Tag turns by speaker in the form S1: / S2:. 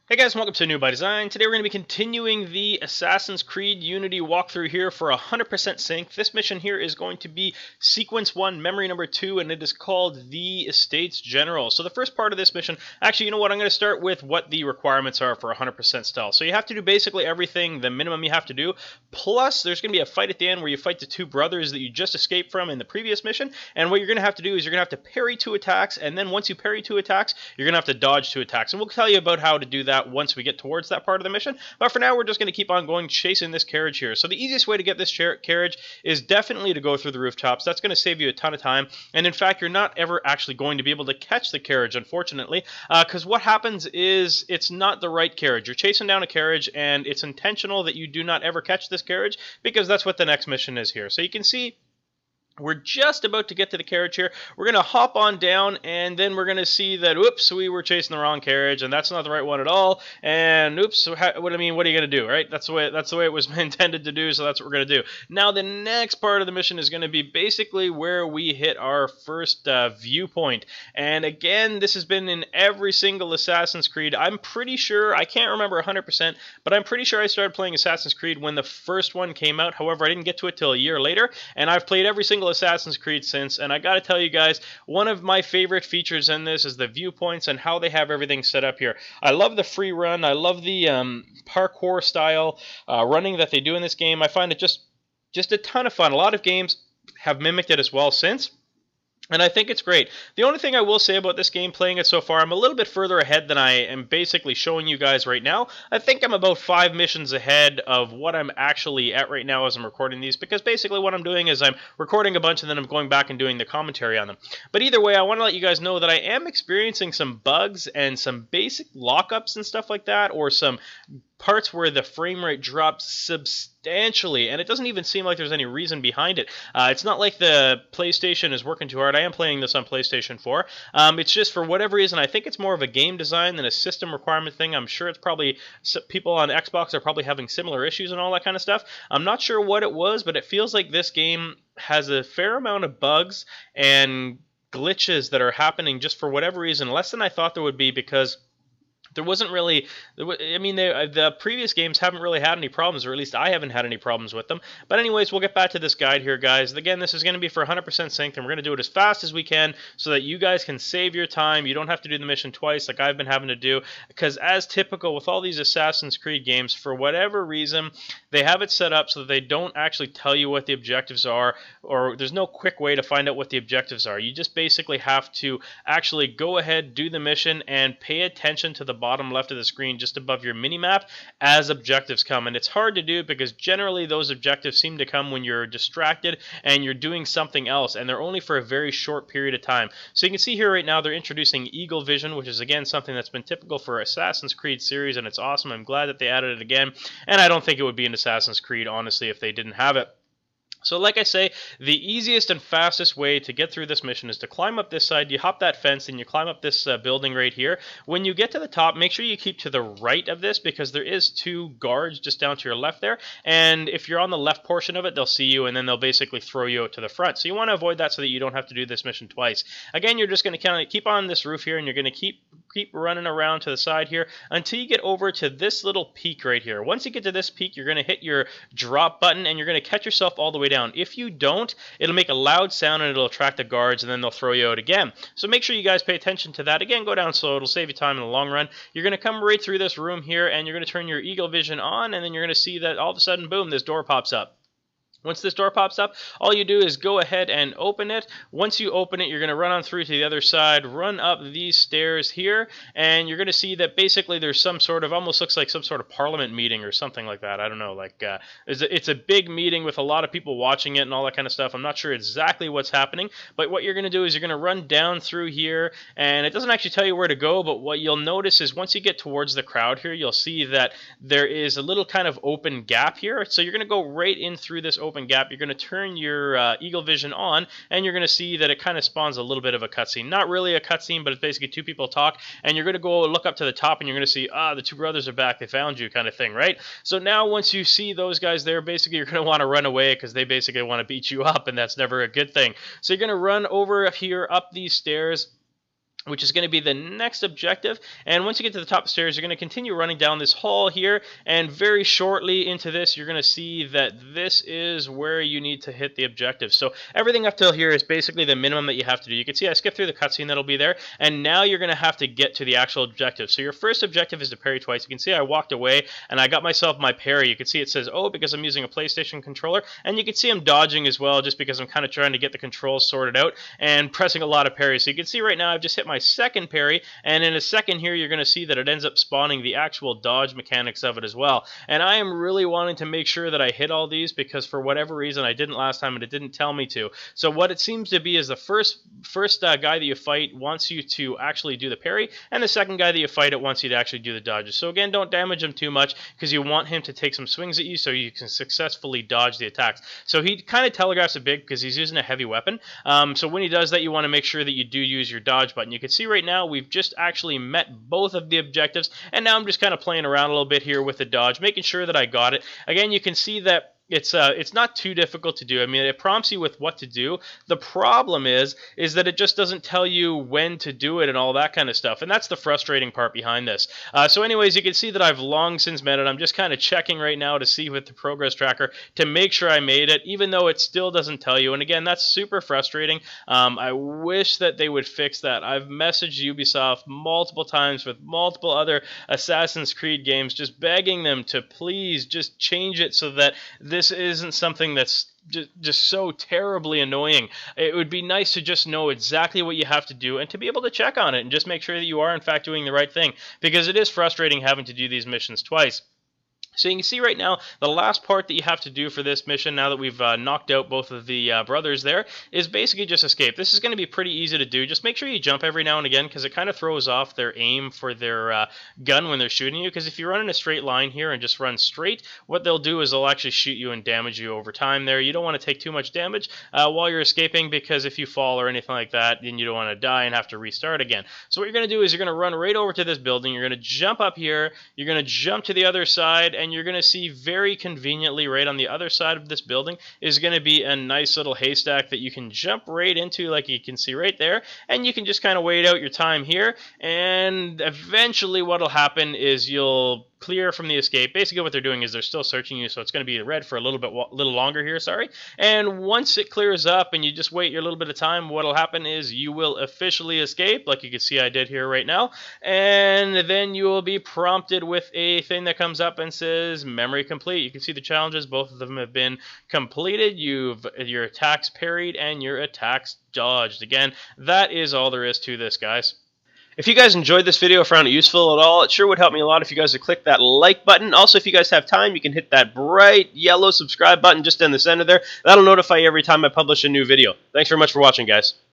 S1: Hey guys, welcome to New by Design. Today we're going to be continuing the Assassin's Creed Unity walkthrough here for 100% sync. This mission here is going to be Sequence 1, Memory Number 2, and it is called the Estates General. So the first part of this mission, actually, you know what, I'm going to start with what the requirements are for 100% stealth. So you have to do basically everything, the minimum you have to do, plus there's going to be a fight at the end where you fight the two brothers that you just escaped from in the previous mission, and what you're going to have to do is you're going to have to parry 2 attacks, and then once you parry 2 attacks, you're going to have to dodge 2 attacks, and we'll tell you about how to do that once we get towards that part of the mission. But for now, we're just going to keep on going chasing this carriage here. So the easiest way to get this carriage is definitely to go through the rooftops. That's going to save you a ton of time. And in fact, you're not ever actually going to be able to catch the carriage, unfortunately, because what happens is it's not the right carriage. You're chasing down a carriage, and it's intentional that you do not ever catch this carriage because that's what the next mission is here. So you can see we're just about to get to the carriage here. We're going to hop on down, and then we're going to see that, oops, we were chasing the wrong carriage, and that's not the right one at all. And oops, what are you going to do, right? That's the way it was intended to do, so that's what we're going to do. Now, the next part of the mission is going to be basically where we hit our first viewpoint. And again, this has been in every single Assassin's Creed. I'm pretty sure, I can't remember 100%, but I'm pretty sure I started playing Assassin's Creed when the first one came out. However, I didn't get to it till a year later, and I've played every single Assassin's Creed since, and I gotta tell you guys, one of my favorite features in this is the viewpoints and how they have everything set up here. I love the free run. I love the parkour style running that they do in this game. I find it just a ton of fun. A lot of games have mimicked it as well since, and I think it's great. The only thing I will say about this game, playing it so far, I'm a little bit further ahead than I am basically showing you guys right now. I think I'm about 5 missions ahead of what I'm actually at right now as I'm recording these, because basically what I'm doing is I'm recording a bunch and then I'm going back and doing the commentary on them. But either way, I want to let you guys know that I am experiencing some bugs and some basic lockups and stuff like that, or some parts where the frame rate drops substantially, and it doesn't even seem like there's any reason behind it. It's not like the PlayStation is working too hard. I am playing this on PlayStation 4. It's just for whatever reason, I think it's more of a game design than a system requirement thing. I'm sure it's probably people on Xbox are probably having similar issues and all that kind of stuff. I'm not sure what it was, but it feels like this game has a fair amount of bugs and glitches that are happening just for whatever reason, less than I thought there would be, because there wasn't really, I mean, the previous games haven't really had any problems, or at least I haven't had any problems with them. But anyways, we'll get back to this guide here, guys. Again, this is going to be for 100% synced, and we're going to do it as fast as we can so that you guys can save your time. You don't have to do the mission twice like I've been having to do, because as typical with all these Assassin's Creed games, for whatever reason, they have it set up so that they don't actually tell you what the objectives are, or there's no quick way to find out what the objectives are. You just basically have to actually go ahead, do the mission, and pay attention to the bottom left of the screen just above your mini-map as objectives come. And it's hard to do because generally those objectives seem to come when you're distracted and you're doing something else, and they're only for a very short period of time. So you can see here right now they're introducing Eagle Vision, which is again something that's been typical for Assassin's Creed series, and it's awesome. I'm glad that they added it again, and I don't think it would be in Assassin's Creed, honestly, if they didn't have it. So like I say, the easiest and fastest way to get through this mission is to climb up this side. You hop that fence and you climb up this building right here. When you get to the top, make sure you keep to the right of this, because there is 2 guards just down to your left there. And if you're on the left portion of it, they'll see you and then they'll basically throw you out to the front. So you want to avoid that so that you don't have to do this mission twice. Again, you're just going to kind of keep on this roof here, and you're going to keep running around to the side here until you get over to this little peak right here. Once you get to this peak, you're going to hit your drop button and you're going to catch yourself all the way down. If you don't, it'll make a loud sound and it'll attract the guards, and then they'll throw you out again. So make sure you guys pay attention to that. Again, go down slow. It'll save you time in the long run. You're going to come right through this room here, and you're going to turn your Eagle Vision on, and then you're going to see that all of a sudden, boom, this door pops up. Once this door pops up, all you do is go ahead and open it. Once you open it, you're going to run on through to the other side, run up these stairs here, and you're going to see that basically there's some sort of, almost looks like some sort of parliament meeting or something like that. I don't know, like it's a big meeting with a lot of people watching it and all that kind of stuff. I'm not sure exactly what's happening, but what you're going to do is you're going to run down through here, and it doesn't actually tell you where to go, but what you'll notice is once you get towards the crowd here, you'll see that there is a little kind of open gap here. So you're going to go right in through this open gap. You're going to turn your Eagle Vision on, and you're going to see that it kind of spawns a little bit of a cutscene. Not really a cutscene, but it's basically 2 people talk, and you're going to go look up to the top, and you're going to see, the 2 brothers are back, they found you, kind of thing, right? So now once you see those guys there, basically you're going to want to run away because they basically want to beat you up, and that's never a good thing. So you're going to run over here up these stairs, which is going to be the next objective. And once you get to the top of the stairs, you're going to continue running down this hall here, and very shortly into this, you're going to see that this is where you need to hit the objective. So everything up till here is basically the minimum that you have to do. You can see I skipped through the cutscene that'll be there, and now you're going to have to get to the actual objective. So your first objective is to parry twice. You can see I walked away, and I got myself my parry. You can see it says, oh, because I'm using a PlayStation controller, and you can see I'm dodging as well, just because I'm kind of trying to get the controls sorted out, and pressing a lot of parries. So you can see right now I've just hit my second parry, and in a second here you're going to see that it ends up spawning the actual dodge mechanics of it as well. And I am really wanting to make sure that I hit all these, because for whatever reason I didn't last time and it didn't tell me to. So what it seems to be is the first guy that you fight wants you to actually do the parry, and the second guy that you fight wants you to actually do the dodges. So again, don't damage him too much, because you want him to take some swings at you so you can successfully dodge the attacks. So he kind of telegraphs it big because he's using a heavy weapon. So when he does that, you want to make sure that you do use your dodge button. You can see right now we've just actually met both of the objectives, and now I'm just kind of playing around a little bit here with the dodge, making sure that I got it. Again, you can see that it's not too difficult to do. I mean, it prompts you with what to do. The problem is that it just doesn't tell you when to do it and all that kind of stuff, and that's the frustrating part behind this. So anyways, you can see that I've long since met it. I'm just kind of checking right now to see with the progress tracker to make sure I made it, even though it still doesn't tell you. And again, that's super frustrating. I wish that they would fix that. I've messaged Ubisoft multiple times with multiple other Assassin's Creed games, just begging them to please just change it so that this isn't something that's just so terribly annoying. It would be nice to just know exactly what you have to do and to be able to check on it and just make sure that you are in fact doing the right thing, because it is frustrating having to do these missions twice. So you can see right now, the last part that you have to do for this mission, now that we've knocked out both of the brothers there, is basically just escape. This is going to be pretty easy to do. Just make sure you jump every now and again, because it kind of throws off their aim for their gun when they're shooting you. Because if you run in a straight line here and just run straight, what they'll do is they'll actually shoot you and damage you over time there. You don't want to take too much damage while you're escaping, because if you fall or anything like that, then you don't want to die and have to restart again. So what you're going to do is you're going to run right over to this building. You're going to jump up here. You're going to jump to the other side, and you're going to see very conveniently right on the other side of this building is going to be a nice little haystack that you can jump right into, like you can see right there, and you can just kind of wait out your time here, and eventually what will happen is you'll clear from the escape. Basically what they're doing is they're still searching you, so it's going to be red for a little longer here, sorry. And once it clears up and you just wait your little bit of time, what will happen is you will officially escape, like you can see I did here right now, and then you will be prompted with a thing that comes up and says memory complete. You can see the challenges, both of them have been completed. Your attacks parried and your attacks dodged. Again, that is all there is to this, guys. If you guys enjoyed this video or found it useful at all, it sure would help me a lot if you guys would click that like button. Also, if you guys have time, you can hit that bright yellow subscribe button just in the center there. That'll notify you every time I publish a new video. Thanks very much for watching, guys.